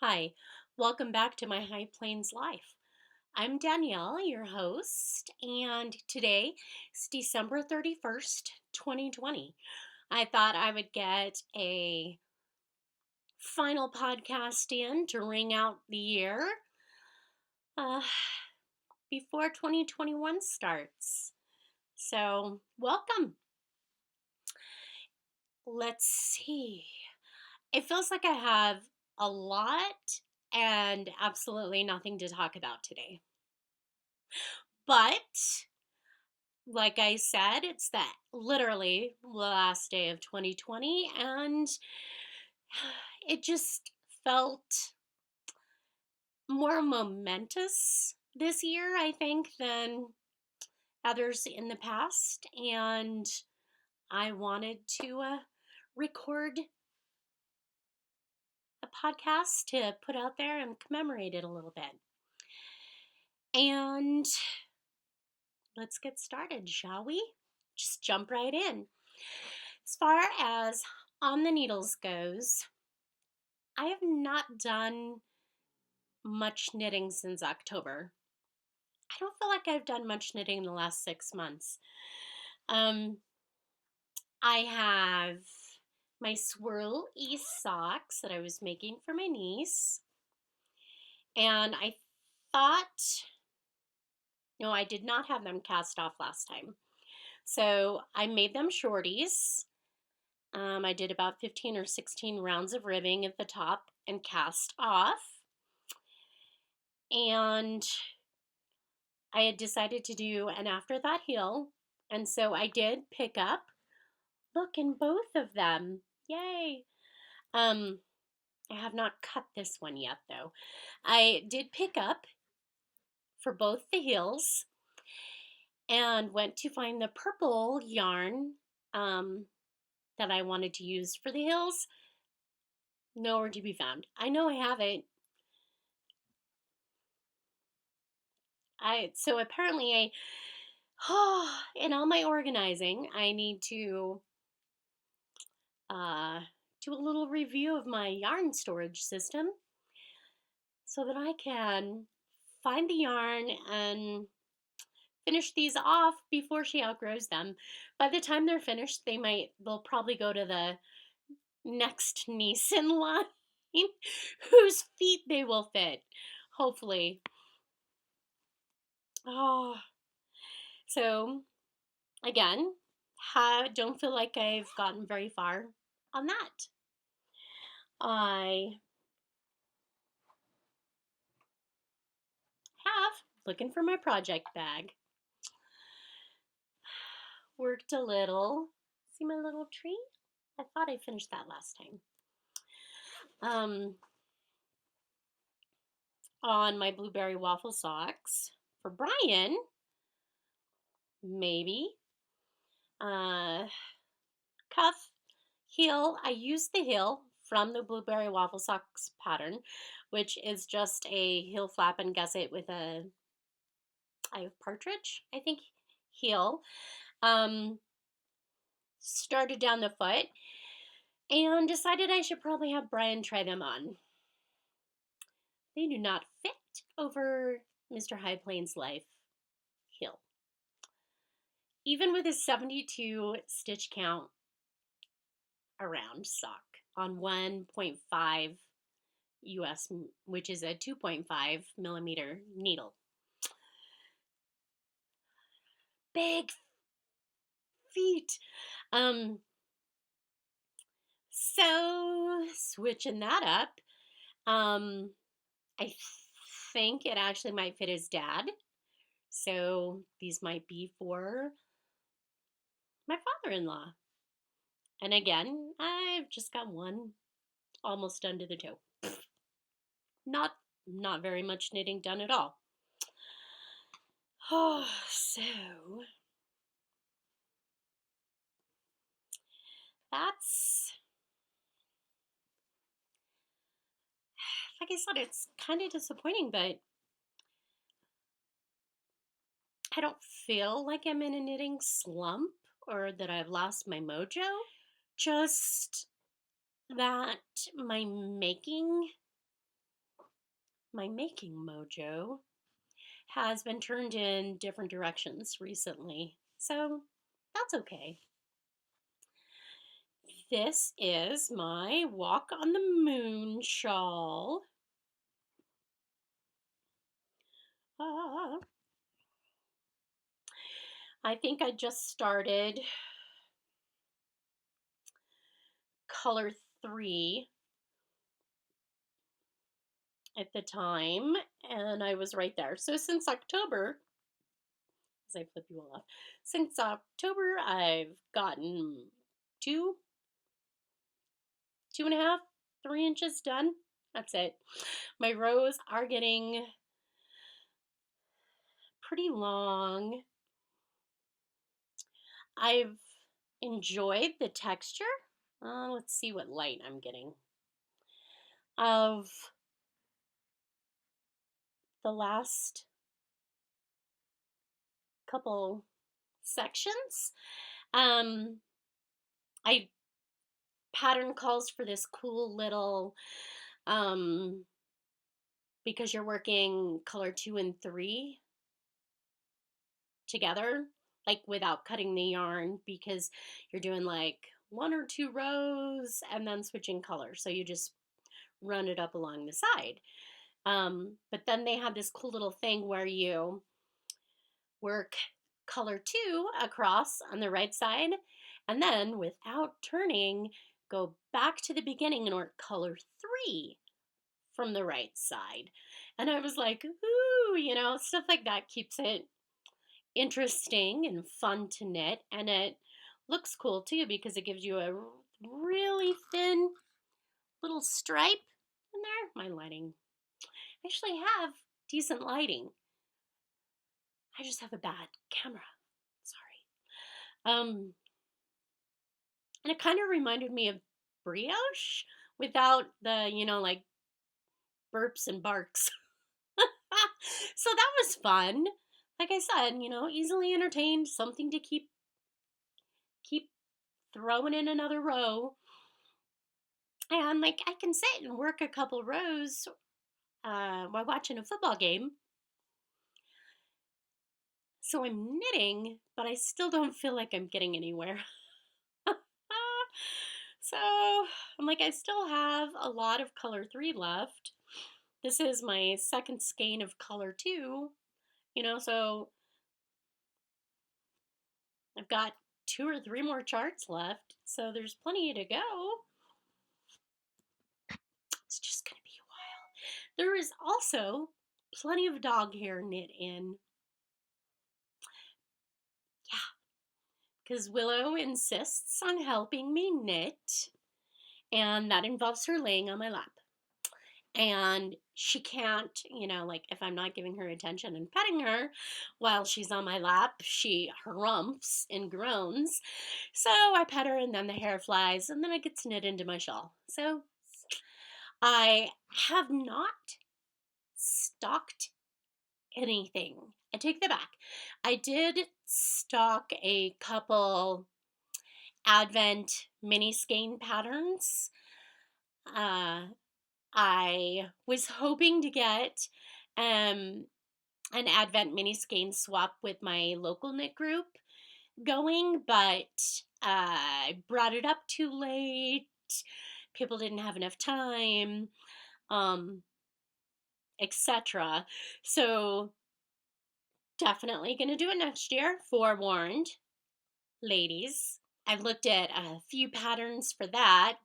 Hi, welcome back to my High Plains Life. I'm Danielle, your host, and today is December 31st, 2020. I thought I would get a final podcast in to ring out the year uh, before 2021 starts. So, welcome. Let's see. It feels like I have a lot and absolutely nothing to talk about today. But like I said, it's that literally the last day of 2020, and it just felt more momentous this year, I think, than others in the past. And I wanted to record a podcast to put out there and commemorate it a little bit. And let's get started, shall we? Just jump right in. As far as On the Needles goes, I have not done much knitting since October. I don't feel like I've done much knitting in the last 6 months. Um, I have my Swirl East socks that I was making for my niece. And I thought, no, I did not have them cast off last time. So I made them shorties. I did about 15 or 16 rounds of ribbing at the top and cast off. And I had decided to do an afterthought heel, and so I did pick up. Look, in both of them. Yay. Um, I have not cut this one yet, though. I did pick up for both the heels and went to find the purple yarn that I wanted to use for the heels. Nowhere to be found. I know I have it. So apparently in all my organizing, I need to do a little review of my yarn storage system so that I can find the yarn and finish these off before she outgrows them. By the time they're finished, they'll probably go to the next niece in line whose feet they will fit, hopefully. Oh, so again, don't feel like I've gotten very far on that. I have, looking for my project bag, worked a little. See my little tree? I thought I finished that last time. On my blueberry waffle socks for Brian, maybe. Cuff, heel. I used the heel from the blueberry waffle socks pattern, which is just a heel flap and gusset with a eye of partridge, I think, heel. Started down the foot and decided I should probably have Brian try them on. They do not fit over Mr. High Plains Life heel. Even with a 72 stitch count around sock on 1.5 US, which is a 2.5 millimeter needle. Big feet. So switching that up, I think it actually might fit his dad. So these might be for my father-in-law. And again, I've just got one almost done to the toe. Not very much knitting done at all. Oh, so that's, like I said, it's kind of disappointing, but I don't feel like I'm in a knitting slump or that I've lost my mojo. Just that my making my making mojo has been turned in different directions recently. So that's okay. This is my Walk on the Moon shawl. Ah, I think I just started color 3 at the time, and I was right there. So since October, as I flip you all off, since October, I've gotten two, 2.5, 3 inches done. That's it. My rows are getting pretty long. I've enjoyed the texture. Let's see what light I'm getting of the last couple sections. I pattern calls for this cool little um because you're working color 2 and 3 together, like without cutting the yarn, because you're doing like 1 or 2 rows and then switching colors. So you just run it up along the side. But then they have this cool little thing where you work color 2 across on the right side, and then without turning, go back to the beginning and work color 3 from the right side. And I was like, ooh, stuff like that keeps it interesting and fun to knit. And it looks cool too because it gives you a really thin little stripe in there. My lighting. I actually have decent lighting. I just have a bad camera. Sorry. And it kind of reminded me of brioche without the, like burps and barks. So that was fun. Like I said, easily entertained, something to keep throwing in another row. And like I can sit and work a couple rows while watching a football game. So I'm knitting, but I still don't feel like I'm getting anywhere. So I'm like, I still have a lot of color 3 left. This is my second skein of color 2, so I've got 2 or 3 more charts left. So there's plenty to go. It's just going to be a while. There is also plenty of dog hair knit in. Yeah, because Willow insists on helping me knit, and that involves her laying on my lap. And she can't, like if I'm not giving her attention and petting her while she's on my lap, she harumphs and groans. So I pet her, and then the hair flies, and then it gets knit into my shawl. So I have not stocked anything. I take that back. I did stock a couple Advent mini skein patterns. I was hoping to get an Advent mini skein swap with my local knit group going, but I brought it up too late. People didn't have enough time, etc. So definitely going to do it next year. Forewarned, ladies. I've looked at a few patterns for that.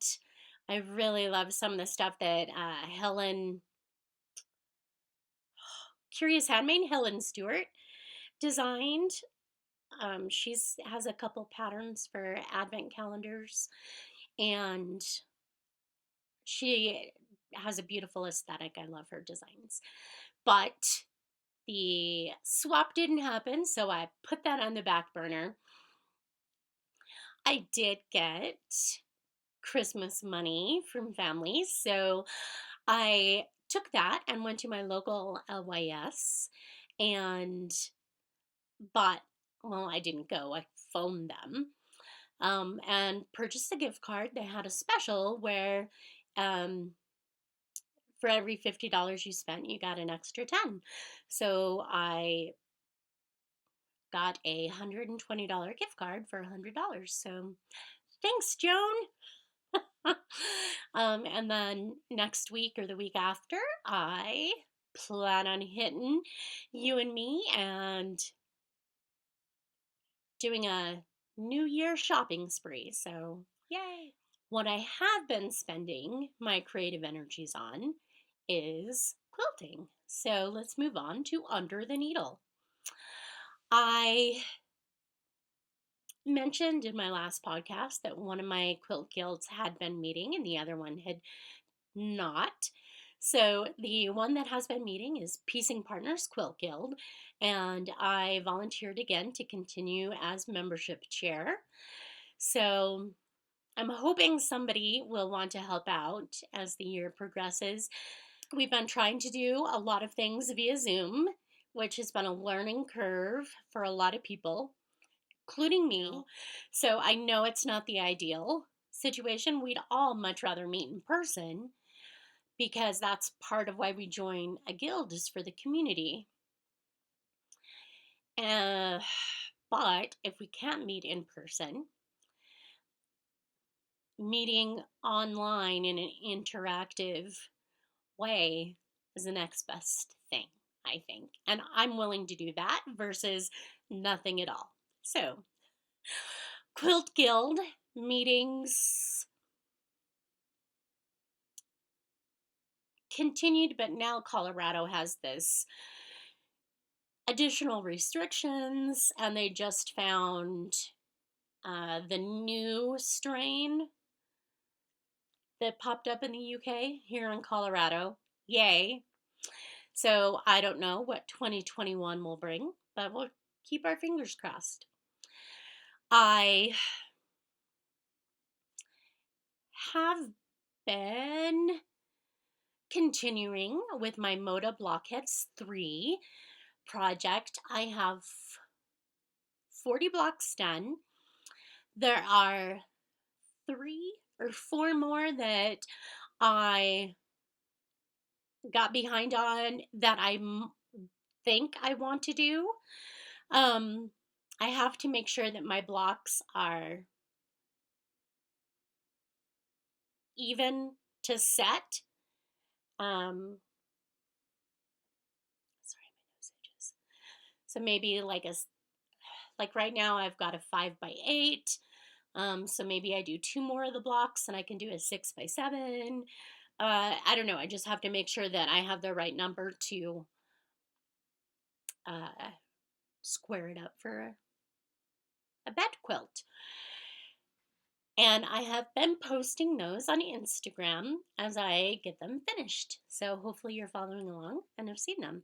I really love some of the stuff that Curious Handmaid, Helen Stewart, designed. She's has a couple patterns for advent calendars, and she has a beautiful aesthetic. I love her designs. But the swap didn't happen, so I put that on the back burner. I did get Christmas money from family, so I took that and went to my local LYS and bought, well, I didn't go, I phoned them, and purchased a gift card. They had a special where for for every $50 you spent, you got an extra 10. So I got a $120 gift card for $100. So thanks, Joan. And then next week or the week after, I plan on hitting you and me and doing a New Year shopping spree. So, yay! What I have been spending my creative energies on is quilting. So, let's move on to Under the Needle. I mentioned in my last podcast that one of my quilt guilds had been meeting and the other one had not. So the one that has been meeting is Piecing Partners Quilt Guild, and I volunteered again to continue as membership chair. So I'm hoping somebody will want to help out as the year progresses. We've been trying to do a lot of things via Zoom, which has been a learning curve for a lot of people, including me. So I know it's not the ideal situation. We'd all much rather meet in person because that's part of why we join a guild, is for the community. But if we can't meet in person, meeting online in an interactive way is the next best thing, I think. And I'm willing to do that versus nothing at all. So, Quilt Guild meetings continued, but now Colorado has this additional restrictions, and they just found the new strain that popped up in the UK here in Colorado. Yay. So I don't know what 2021 will bring, but we'll keep our fingers crossed. I have been continuing with my Moda Blockheads 3 project. I have 40 blocks done. There are 3 or 4 more that I got behind on that I think I want to do. I have to make sure that my blocks are even to set. Sorry, my nose itches. So maybe like right now I've got a 5x8. So maybe I do 2 more of the blocks and I can do a 6x7. I don't know. I just have to make sure that I have the right number to square it up for a bed quilt. And I have been posting those on Instagram as I get them finished. So hopefully you're following along and have seen them.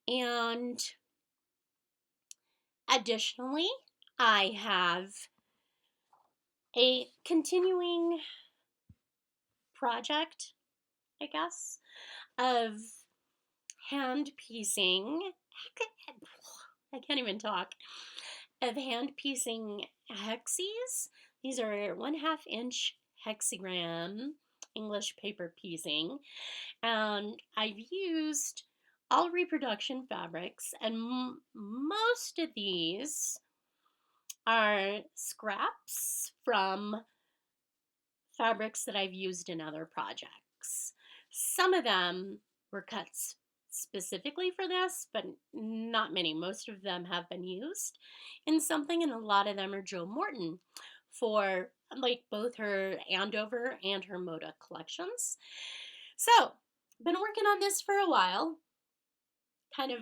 And additionally, I have a continuing project, I guess, of hand piecing. I can't even talk. Of hand piecing hexies. These are 1/2 inch hexagram English paper piecing. And I've used all reproduction fabrics, and most of these are scraps from fabrics that I've used in other projects. Some of them were cut specifically for this, but not many. Most of them have been used in something, and a lot of them are Jo Morton for like both her Andover and her Moda collections. So, been working on this for a while, kind of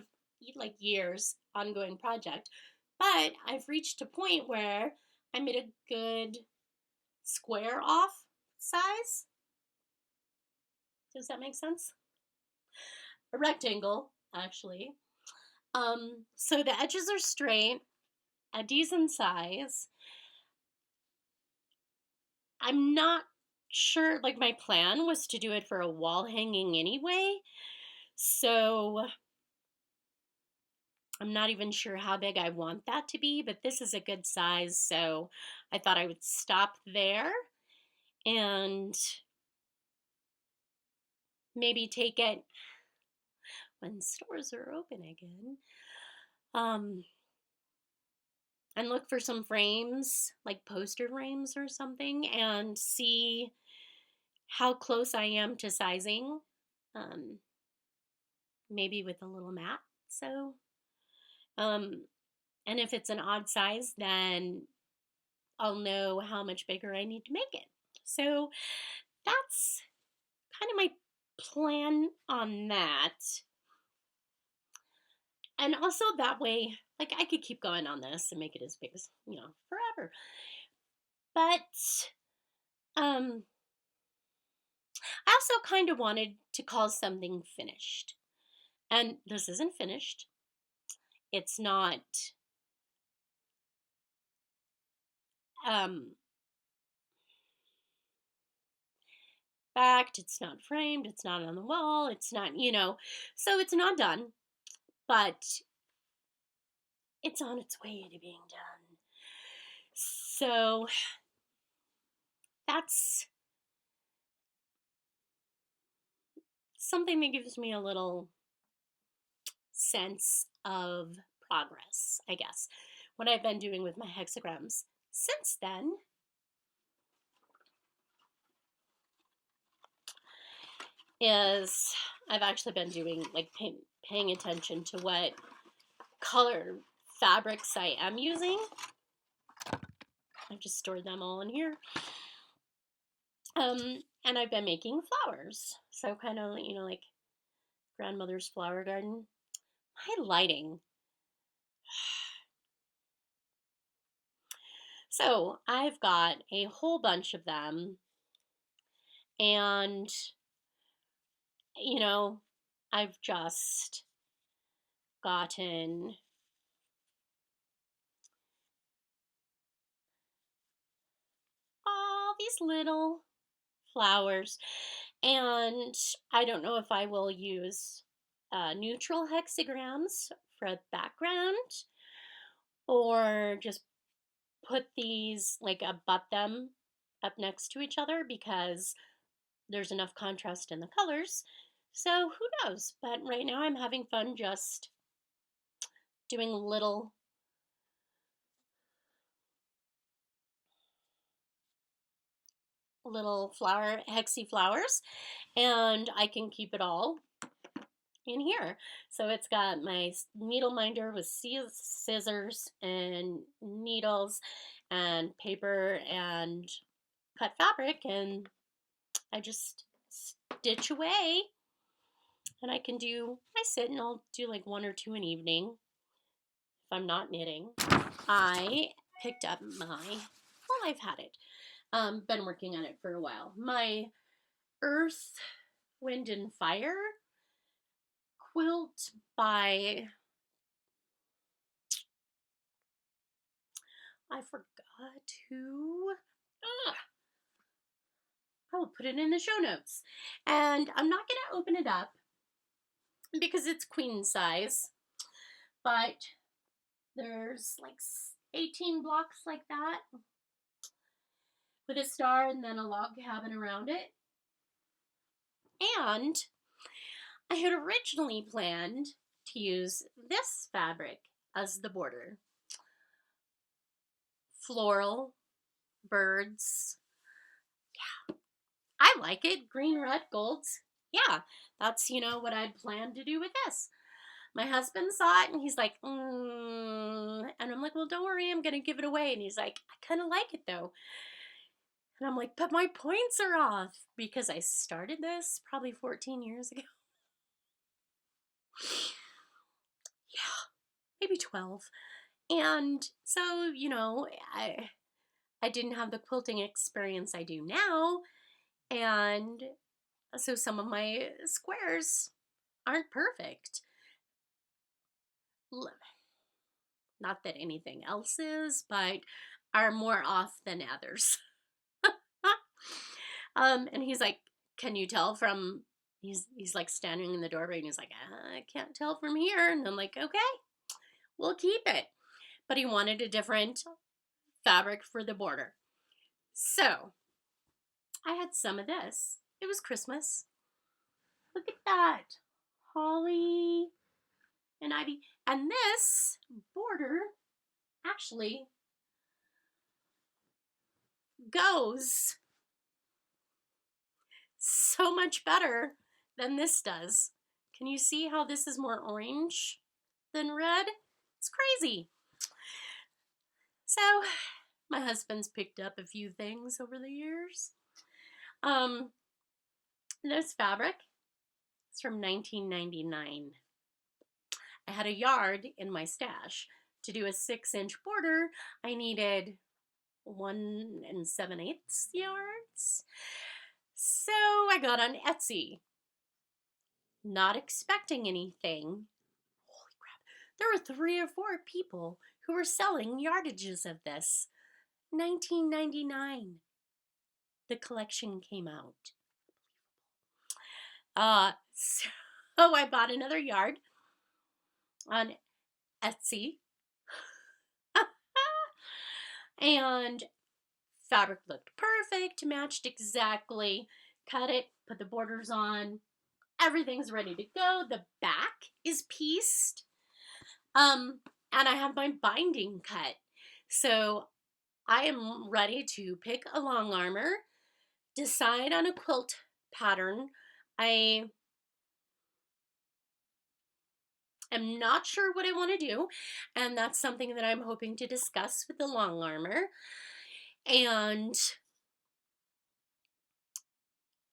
like years, ongoing project, but I've reached a point where I'm at a good square off size. Does that make sense? A rectangle, actually. So the edges are straight, a decent size. I'm not sure, like my plan was to do it for a wall hanging anyway. So I'm not even sure how big I want that to be, but this is a good size. So I thought I would stop there and maybe take it when stores are open again. Um, and look for some frames, like poster frames or something, and see how close I am to sizing. Um, maybe with a little mat. So, um, and if it's an odd size, then I'll know how much bigger I need to make it. So that's kind of my plan on that. And also that way, like I could keep going on this and make it as big as, forever. But I also kind of wanted to call something finished. And this isn't finished. It's not um backed, it's not framed, it's not on the wall, it's not, so it's not done, but it's on its way to being done. So that's something that gives me a little sense of progress, I guess. What I've been doing with my hexagrams since then is I've actually been doing like paying attention to what color fabrics I am using. I've just stored them all in here. And I've been making flowers. So kind of, like grandmother's flower garden. Highlighting. So I've got a whole bunch of them. And, I've just gotten all these little flowers. And I don't know if I will use neutral hexagrams for a background or just put these, like, abut them up next to each other because there's enough contrast in the colors. So who knows? But right now I'm having fun just doing little flower hexy flowers, and I can keep it all in here. So it's got my needle minder with scissors and needles and paper and cut fabric, and I just stitch away, and I sit and I'll do like one or two an evening if I'm not knitting. I picked up I've had it, been working on it for a while, my Earth, Wind, and Fire quilt by, I forgot who. I will put it in the show notes. And I'm not going to open it up because it's queen size, but there's like 18 blocks like that with a star and then a log cabin around it. And I had originally planned to use this fabric as the border. Floral, birds. Yeah, I like it. Green, red, golds. Yeah, that's, what I'd planned to do with this. My husband saw it and he's like, and I'm like, well, don't worry, I'm going to give it away. And he's like, I kind of like it though. And I'm like, but my points are off because I started this probably 14 years ago. Yeah, maybe 12. And so, I didn't have the quilting experience I do now. And so some of my squares aren't perfect. Not that anything else is, but are more off than others. And he's like, can you tell from, he's like standing in the doorway and he's like, I can't tell from here. And I'm like, okay, we'll keep it. But he wanted a different fabric for the border. So I had some of this. It was Christmas. that. Holly and ivy. And this border actually goes so much better than this does. Can you see how this is more orange than red? It's crazy. So my husband's picked up a few things over the years. This fabric is from 1999. I had a yard in my stash. To do a 6-inch border, I needed 1 7/8 yards. So I got on Etsy, not expecting anything. Holy crap. There were 3 or 4 people who were selling yardages of this. 1999. The collection came out. So I bought another yard on Etsy. And fabric looked perfect, matched exactly. Cut it, put the borders on. Everything's ready to go. The back is pieced. And I have my binding cut. So I am ready to pick a long armor, decide on a quilt pattern. I am not sure what I want to do, and that's something that I'm hoping to discuss with the long armor. And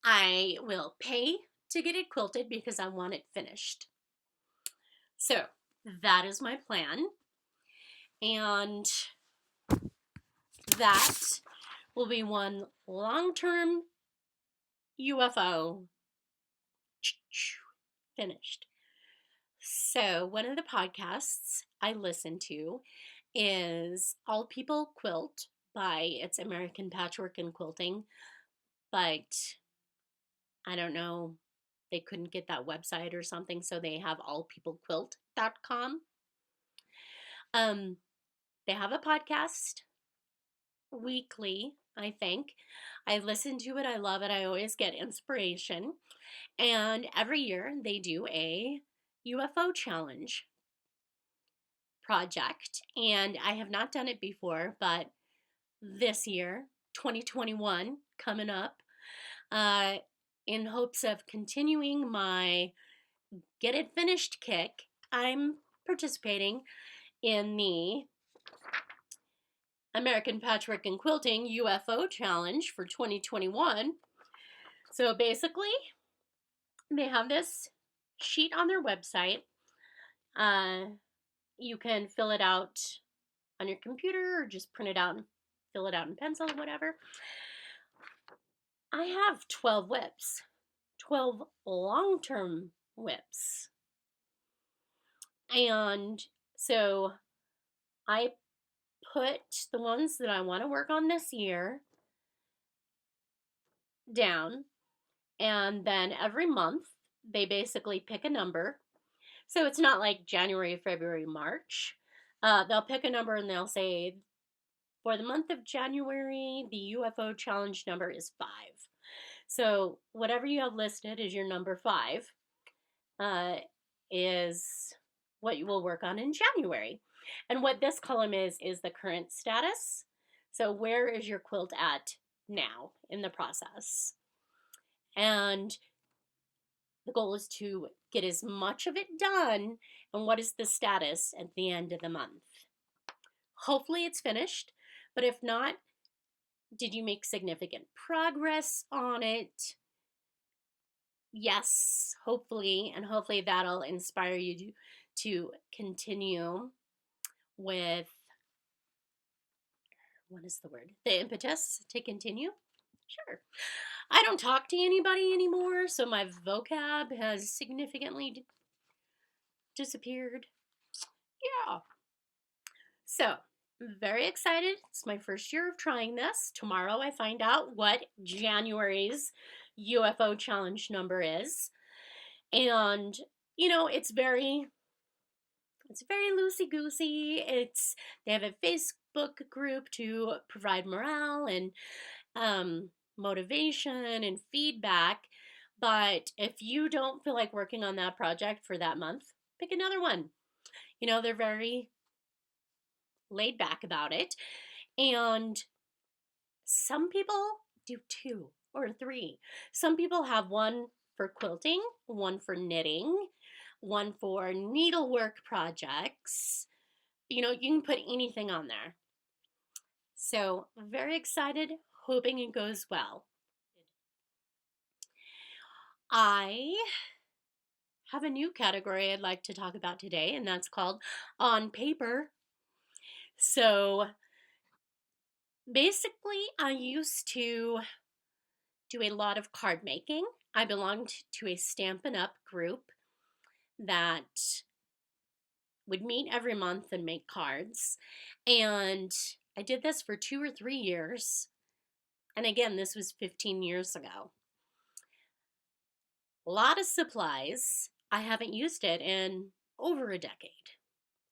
I will pay to get it quilted because I want it finished. So that is my plan. And that will be one long-term UFO finished. So one of the podcasts I listen to is All People Quilt by It's American Patchwork and Quilting, but I don't know, they couldn't get that website or something, so they have allpeoplequilt.com. They have a podcast weekly, I think. I listen to it, I love it, I always get inspiration. And every year they do a UFO challenge project, and I have not done it before, but this year, 2021, coming up, in hopes of continuing my get it finished kick, I'm participating in the American Patchwork and Quilting UFO Challenge for 2021. So basically, they have this sheet on their website. You can fill it out on your computer or just print it out and fill it out in pencil or whatever. I have 12 whips, 12 long-term whips. And so I put the ones that I want to work on this year down, and then every month they basically pick a number. So it's not like January, February, March. They'll pick a number and they'll say, for the month of January, the UFO challenge number is 5. So whatever you have listed as your number 5 is what you will work on in January. And what this column is the current status. So where is your quilt at now in the process? And the goal is to get as much of it done, and what is the status at the end of the month? Hopefully it's finished, but if not, did you make significant progress on it? Yes, hopefully, and hopefully that'll inspire you to continue with, what is the word? The impetus to continue? Sure. I don't talk to anybody anymore, so my vocab has significantly disappeared. Yeah. So, very excited. It's my first year of trying this. Tomorrow I find out what January's UFO challenge number is. And, it's very loosey-goosey. They have a Facebook group to provide morale and motivation and feedback, But if you don't feel like working on that project for that month, pick another one. They're very laid back about it. And some people do two or three. Some people have one for quilting, one for knitting, one for needlework projects. You can put anything on there. So, very excited, hoping it goes well. I have a new category I'd like to talk about today, and that's called On Paper. So, basically, I used to do a lot of card making. I belonged to a Stampin' Up group that would meet every month and make cards. And I did this for 2 or 3 years. And again, this was 15 years ago. A lot of supplies. I haven't used it in over a decade.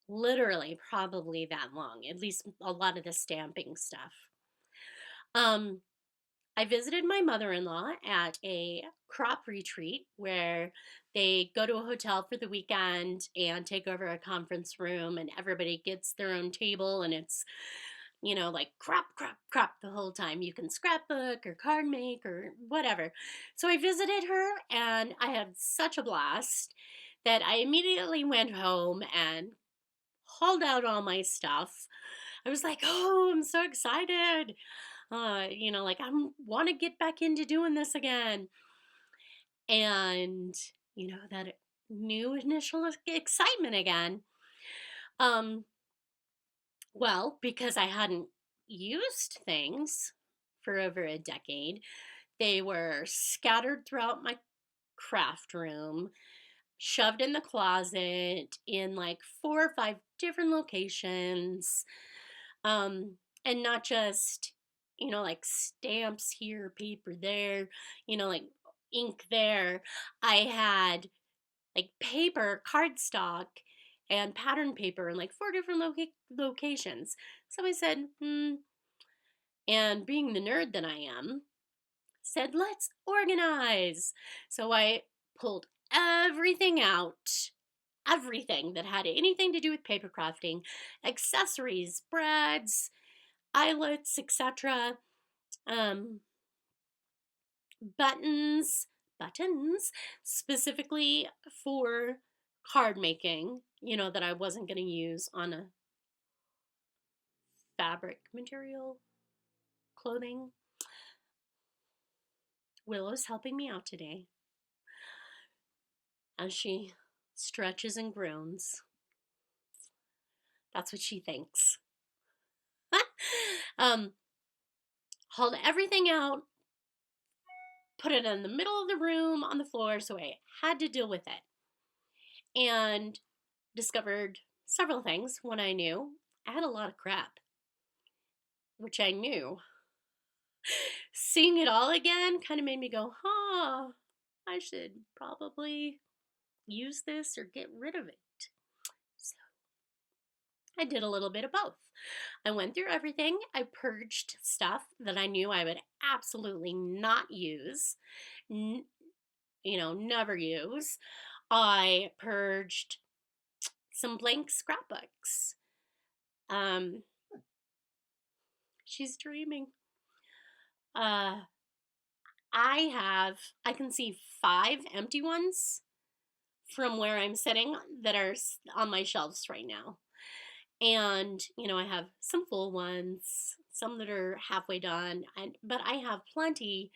Literally, probably that long, at least a lot of the stamping stuff. Um, I visited my mother in law at a crop retreat where they go to a hotel for the weekend and take over a conference room, and everybody gets their own table, and it's, like crop, crop, crop the whole time. You can scrapbook or card make or whatever. So I visited her and I had such a blast that I immediately went home and hauled out all my stuff. I was like, oh, I'm so excited. Like I want to get back into doing this again. And, that new initial excitement again. Um, well, because I hadn't used things for over a decade, they were scattered throughout my craft room, shoved in the closet in like 4 or 5 different locations. And not just, like stamps here, paper there, like ink there. I had like paper, cardstock, and pattern paper in like 4 different locations. So I said, and being the nerd that I am, said, let's organize. So I pulled everything out, everything that had anything to do with paper crafting, accessories, brads, eyelets, etc. Um, buttons specifically for card making, that I wasn't going to use on a fabric material clothing. Willow's helping me out today as she stretches and groans. That's what she thinks. um, hauled everything out, put it in the middle of the room on the floor, so I had to deal with it. And discovered several things. One I knew, I had a lot of crap, which I knew. Seeing it all again kind of made me go, I should probably use this or get rid of it. So I did a little bit of both. I went through everything. I purged stuff that I knew I would absolutely not use, never use. I purged some blank scrapbooks. She's dreaming. I can see 5 empty ones from where I'm sitting that are on my shelves right now. And, I have some full ones, some that are halfway done, but I have plenty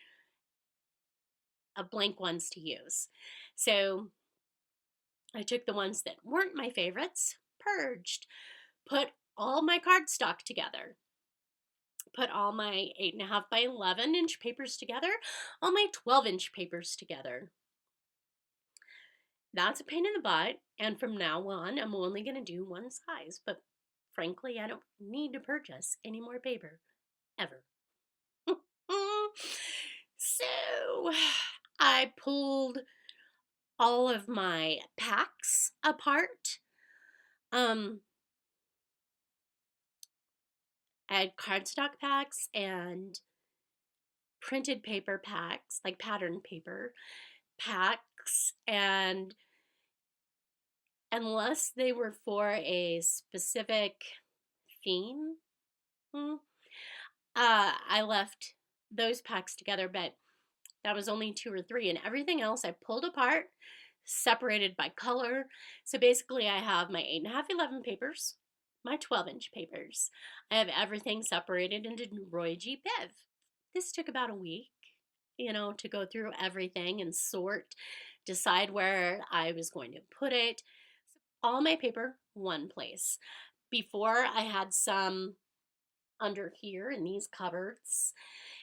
of blank ones to use. So I took the ones that weren't my favorites, purged, put all my cardstock together, put all my 8.5 by 11-inch papers together, all my 12-inch papers together. That's a pain in the butt, and from now on, I'm only going to do one size, but frankly, I don't need to purchase any more paper, ever. So, I pulled all of my packs apart. I had cardstock packs and printed paper packs, like pattern paper, packs, and unless they were for a specific theme, mm, I left those packs together, but that was only two or three, and everything else I pulled apart, separated by color. So basically, I have my 8.5, 11 papers, my 12-inch papers. I have everything separated into Roy G. Biv. This took about a week, to go through everything and sort, decide where I was going to put it. All my paper, one place. Before, I had some under here in these cupboards.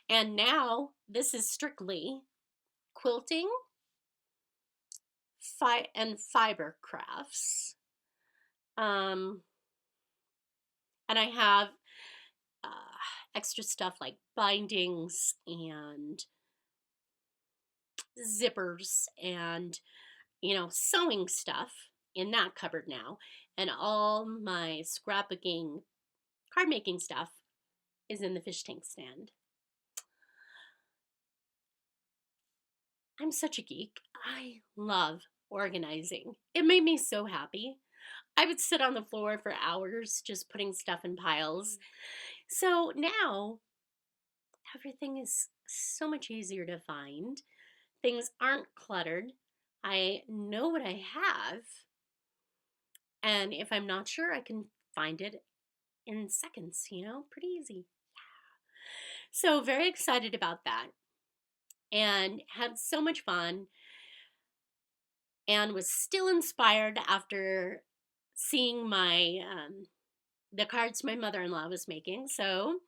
And now this is strictly quilting and fiber crafts. Um, and I have uh, extra stuff like bindings and zippers and, sewing stuff in that cupboard now. And all my scrapbooking, card making stuff is in the fish tank stand. I'm such a geek. I love organizing. It made me so happy. I would sit on the floor for hours just putting stuff in piles. So now everything is so much easier to find. Things aren't cluttered. I know what I have. And if I'm not sure, I can find it in seconds, pretty easy. So, very excited about that and had so much fun and was still inspired after seeing the cards my mother-in-law was making. So,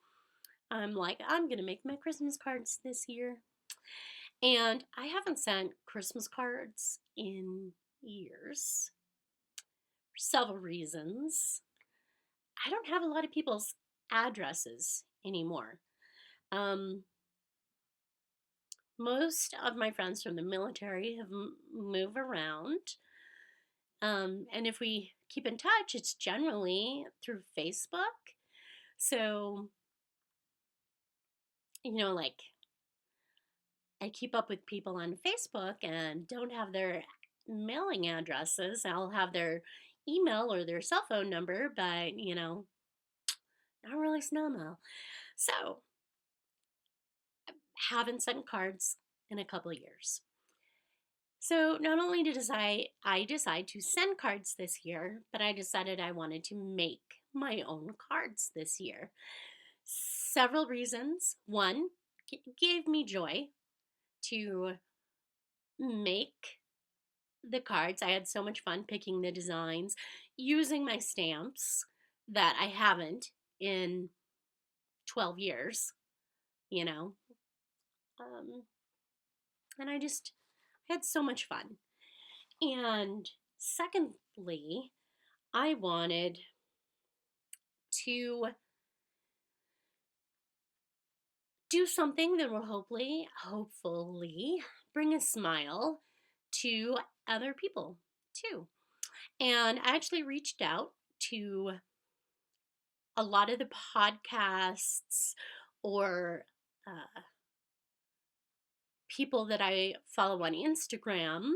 I'm like, I'm going to make my Christmas cards this year. And I haven't sent Christmas cards in years for several reasons. I don't have a lot of people's addresses anymore. Most of my friends from the military have moved around. And if we keep in touch, it's generally through Facebook. So, like I keep up with people on Facebook and don't have their mailing addresses. I'll have their email or their cell phone number, but, not really snail mail. So, haven't sent cards in a couple of years. So not only did I decide to send cards this year, but I decided I wanted to make my own cards this year. Several reasons. One, it gave me joy to make the cards. I had so much fun picking the designs, using my stamps that I haven't in 12 years, you know. And I just had so much fun. And secondly, I wanted to do something that will hopefully bring a smile to other people too. And I actually reached out to a lot of the podcasts or people that I follow on Instagram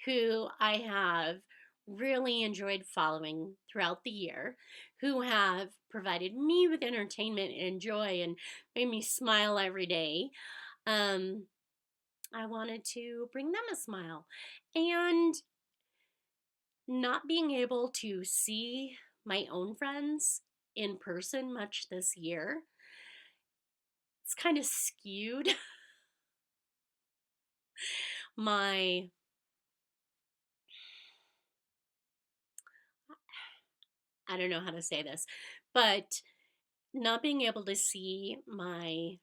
who I have really enjoyed following throughout the year, who have provided me with entertainment and joy and made me smile every day. I wanted to bring them a smile. And not being able to see my own friends in person much this year, it's kind of skewed my I don't know how to say this, but not being able to see my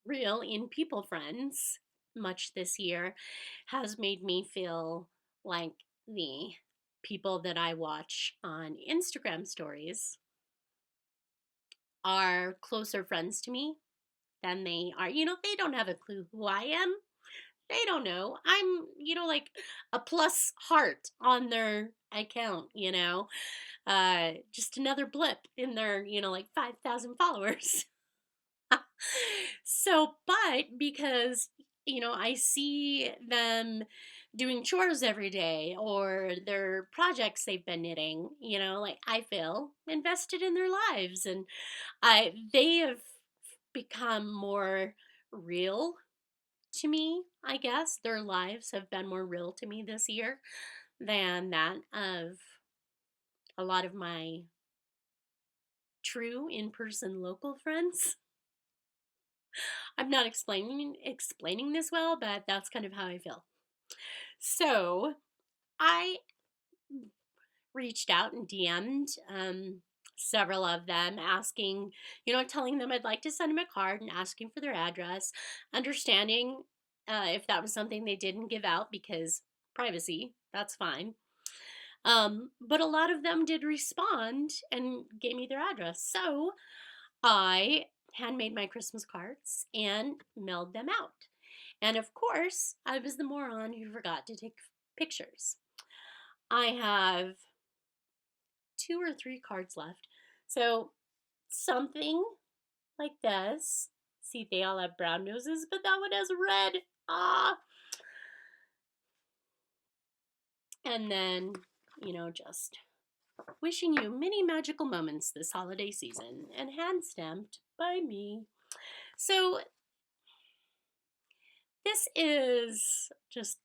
real in people friends much this year has made me feel like the people that I watch on Instagram stories are closer friends to me than they are. They don't have a clue who I am. They don't know. I'm, like a plus heart on their account, just another blip in their, like 5,000 followers. So, but because I see them doing chores every day or their projects they've been knitting, like I feel invested in their lives, and they have become more real to me, I guess. Their lives have been more real to me this year than that of a lot of my true in-person local friends. I'm not explaining this well, but that's kind of how I feel. So, I reached out and DM'd several of them asking, telling them I'd like to send them a card and asking for their address, understanding if that was something they didn't give out because privacy, that's fine. But a lot of them did respond and gave me their address. So I handmade my Christmas cards and mailed them out. And of course, I was the moron who forgot to take pictures. I have 2 or 3 cards left. So something like this. See, they all have brown noses, but that one has red. Ah. And then, just wishing you many magical moments this holiday season, and hand stamped by me. So this is just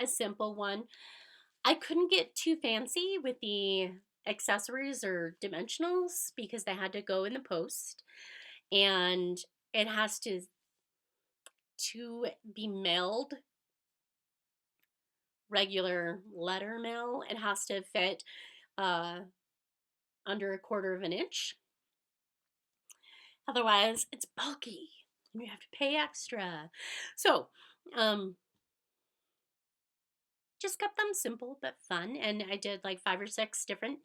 a simple one. I couldn't get too fancy with the accessories or dimensionals because they had to go in the post, and it has to be mailed regular letter mail. It has to fit uh, under 1/4 of an inch. Otherwise, it's bulky and you have to pay extra. So, just kept them simple but fun. And I did like 5 or 6 different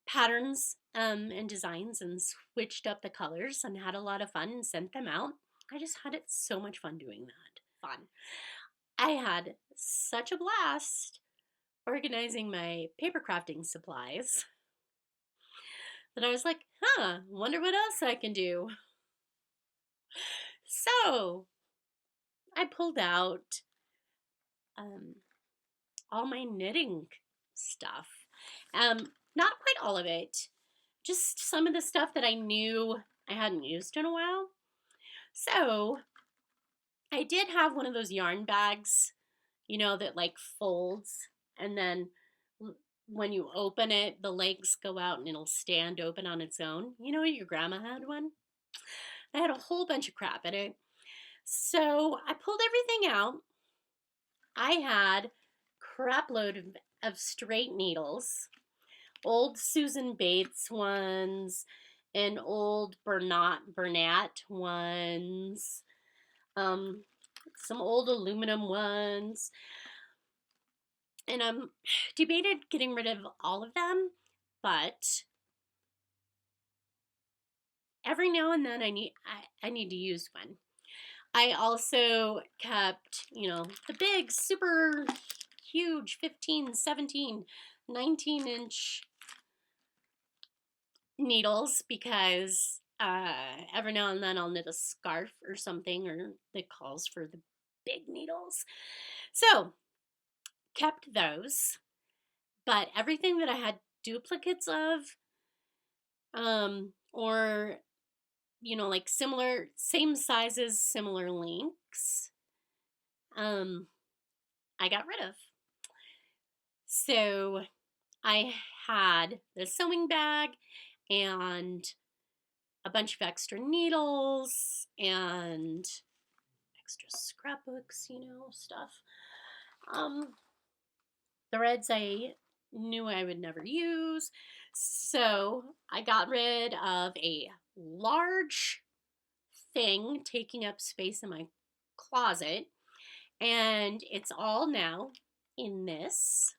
patterns and designs and switched up the colors and had a lot of fun and sent them out. I just had it so much fun doing that. Fun. I had such a blast organizing my paper crafting supplies that I was like, wonder what else I can do. So I pulled out all my knitting stuff. Not quite all of it, just some of the stuff that I knew I hadn't used in a while. So I did have one of those yarn bags, that like folds, and then when you open it, the legs go out and it'll stand open on its own. Your grandma had one. I had a whole bunch of crap in it. So I pulled everything out. I had crap load of straight needles, old Susan Bates ones, and old Bernat ones, some old aluminum ones, and I'm debated getting rid of all of them, but every now and then I need to use one. I also kept, the big, super huge 15, 17, 19-inch needles because every now and then I'll knit a scarf or something or that calls for the big needles. So, kept those, but everything that I had duplicates of, or like similar, same sizes, similar lengths, I got rid of. So I had the sewing bag and a bunch of extra needles and extra scrapbooks, stuff. Threads I knew I would never use. So I got rid of a large thing taking up space in my closet, and it's all now in this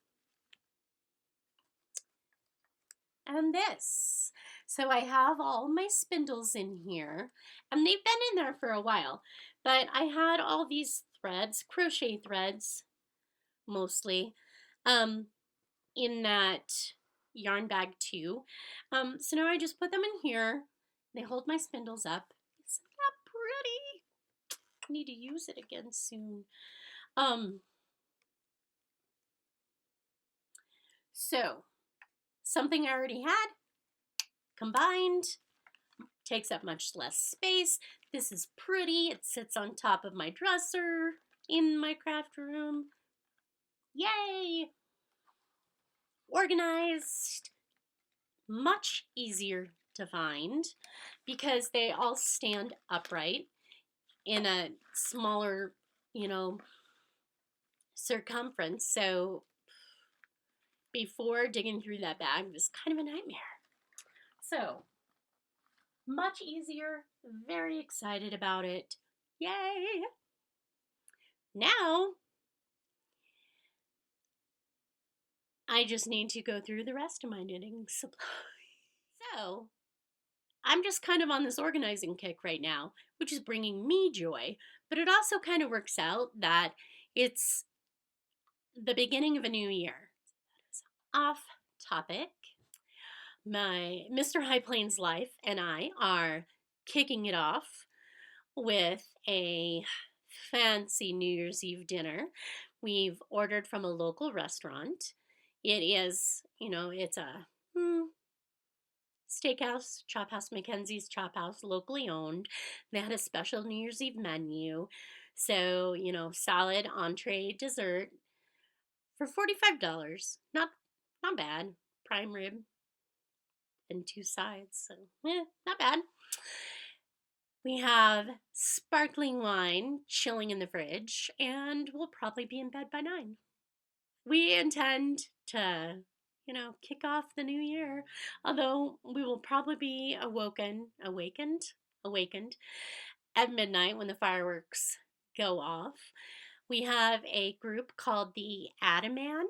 and this. So I have all my spindles in here, and they've been in there for a while, but I had all these threads, crochet threads mostly, in that yarn bag too. So now I just put them in here. They hold my spindles up. Isn't that pretty? need to use it again soon. Um, so something I already had combined takes up much less space. This is pretty. It sits on top of my dresser in my craft room. Yay! Organized. Much easier to find because they all stand upright in a smaller, circumference. So before digging through that bag was kind of a nightmare. So much easier. Very excited about it. Yay! Now I just need to go through the rest of my knitting supply. So I'm just kind of on this organizing kick right now, which is bringing me joy, but it also kind of works out that it's the beginning of a new year. Off topic. My Mr. High Plains Life and I are kicking it off with a fancy New Year's Eve dinner. We've ordered from a local restaurant. It is, it's a steakhouse, Chop House Mackenzie's Chop House, locally owned. They had a special New Year's Eve menu. So, salad, entree, dessert for $45. Not bad. Prime rib and 2 sides. So, not bad. We have sparkling wine chilling in the fridge, and we'll probably be in bed by 9. We intend to, kick off the new year, although we will probably be awakened at midnight when the fireworks go off. We have a group called the Add-A-Man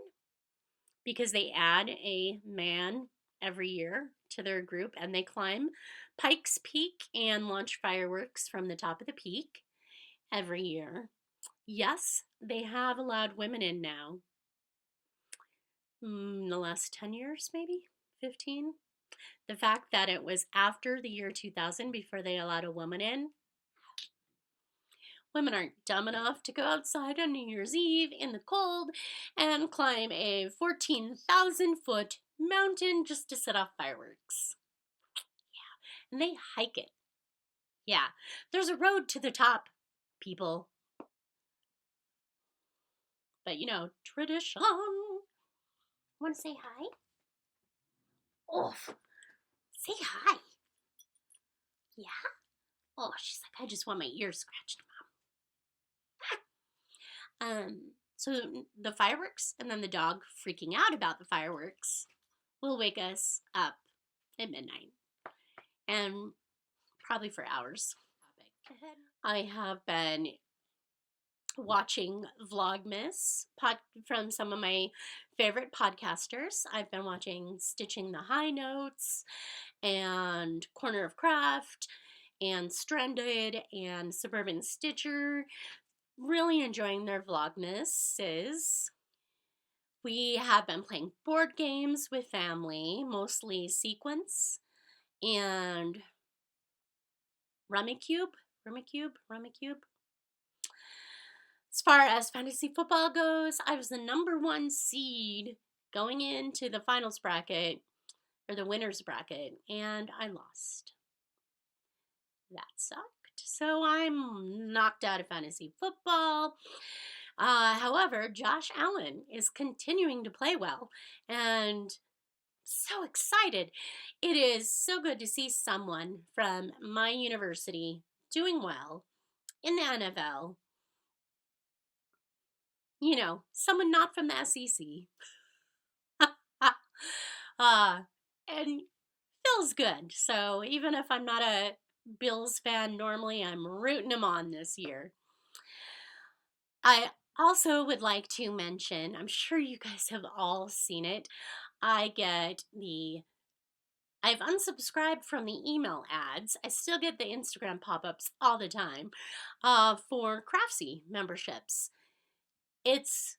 because they add a man every year to their group, and they climb Pikes Peak and launch fireworks from the top of the peak every year. Yes, they have allowed women in now. The last 10 years, maybe 15. The fact that it was after the year 2000 before they allowed a woman in. Women aren't dumb enough to go outside on New Year's Eve in the cold and climb a 14,000-foot mountain just to set off fireworks. Yeah, and they hike it. Yeah, there's a road to the top, people. But tradition. Want to say hi? Oh, say hi. Yeah? Oh, she's like, I just want my ears scratched, Mom. So the fireworks and then the dog freaking out about the fireworks will wake us up at midnight. And probably for hours. I have been watching Vlogmas from some of my favorite podcasters. I've been watching Stitching the High Notes and Corner of Craft and Stranded and Suburban Stitcher. Really enjoying their Vlogmases. We have been playing board games with family, mostly Sequence and Rummikub. As far as fantasy football goes, I was the number 1 seed going into the finals bracket, or the winners bracket, and I lost. That sucked. So I'm knocked out of fantasy football. However, Josh Allen is continuing to play well, and so excited. It is so good to see someone from my university doing well in the NFL. Someone not from the SEC. And feels good. So even if I'm not a Bills fan normally, I'm rooting them on this year. I also would like to mention, I'm sure you guys have all seen it, I've unsubscribed from the email ads. I still get the Instagram pop-ups all the time for Craftsy memberships. It's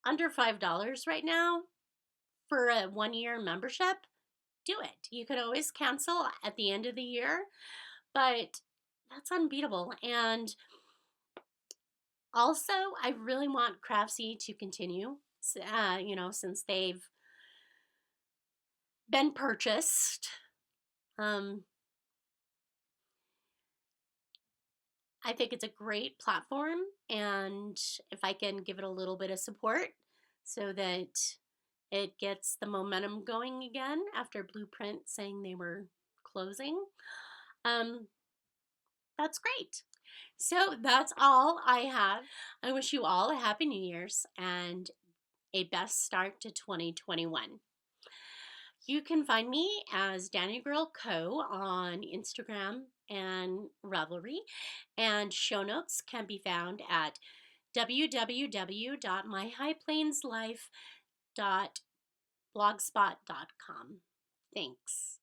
under $5 right now for a 1-year membership. Do it. You can always cancel at the end of the year, but that's unbeatable. And Also, I really want Craftsy to continue, since they've been purchased. Um, I think it's a great platform, and if I can give it a little bit of support so that it gets the momentum going again after Blueprint saying they were closing, um, that's great. So that's all I have. I wish you all a happy New Year's and a best start to 2021. You can find me as Danny Girl Co. on Instagram and Revelry, and show notes can be found at www.myhighplainslife.blogspot.com. Thanks.